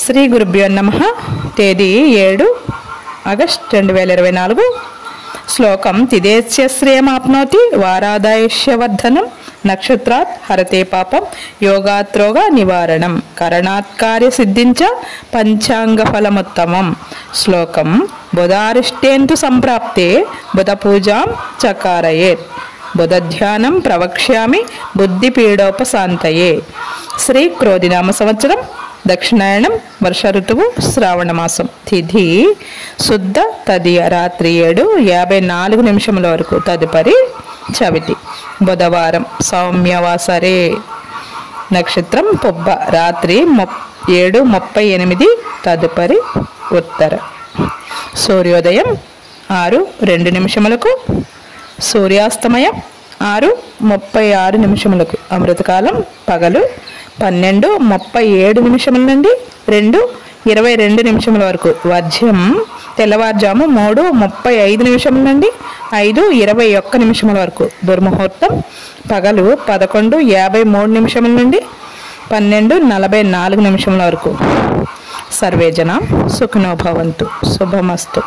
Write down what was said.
శ్రీ గురుభ్యో నమః. తేదీ 7 ఆగస్ట్ 2024. శ్లోకం తిదేస్య శ్రేయమాప్నోతి వారాదాయుష్యవర్ధనం నక్షత్రాత్ హరతే పాపం యోగాత్రోగ నివారణం కరణాత్ కార్యసిద్ధించ పంచాంగఫలముత్తమం. శ్లోకం బుధారిష్టేంతు సంప్రాప్తే బుధ పూజాం చకారయేత్ బుధధ్యానం ప్రవక్ష్యామి బుద్ధిపీడోపశాంతయే. శ్రీ క్రోధినామ సంవత్సరం, దక్షిణాయనం, వర్ష ఋతువు, శ్రావణ మాసం. తిథి శుద్ధ తదియ రాత్రి 7:54 వరకు, తదుపరి చవితి. బుధవారం సౌమ్యవాసరే. నక్షత్రం పుబ్బ రాత్రి 7:38, తదుపరి ఉత్తర. సూర్యోదయం 6:02, సూర్యాస్తమయం 6:36. అమృతకాలం పగలు 12:37 నుండి 2:22 వరకు. వర్జ్యం తెల్లవారుజాము 3:35 నుండి 5:21 వరకు. దుర్ముహూర్తం పగలు 11:53 నుండి 12:44 వరకు. సర్వే జనా సుఖినో భవంతు. శుభమస్తు.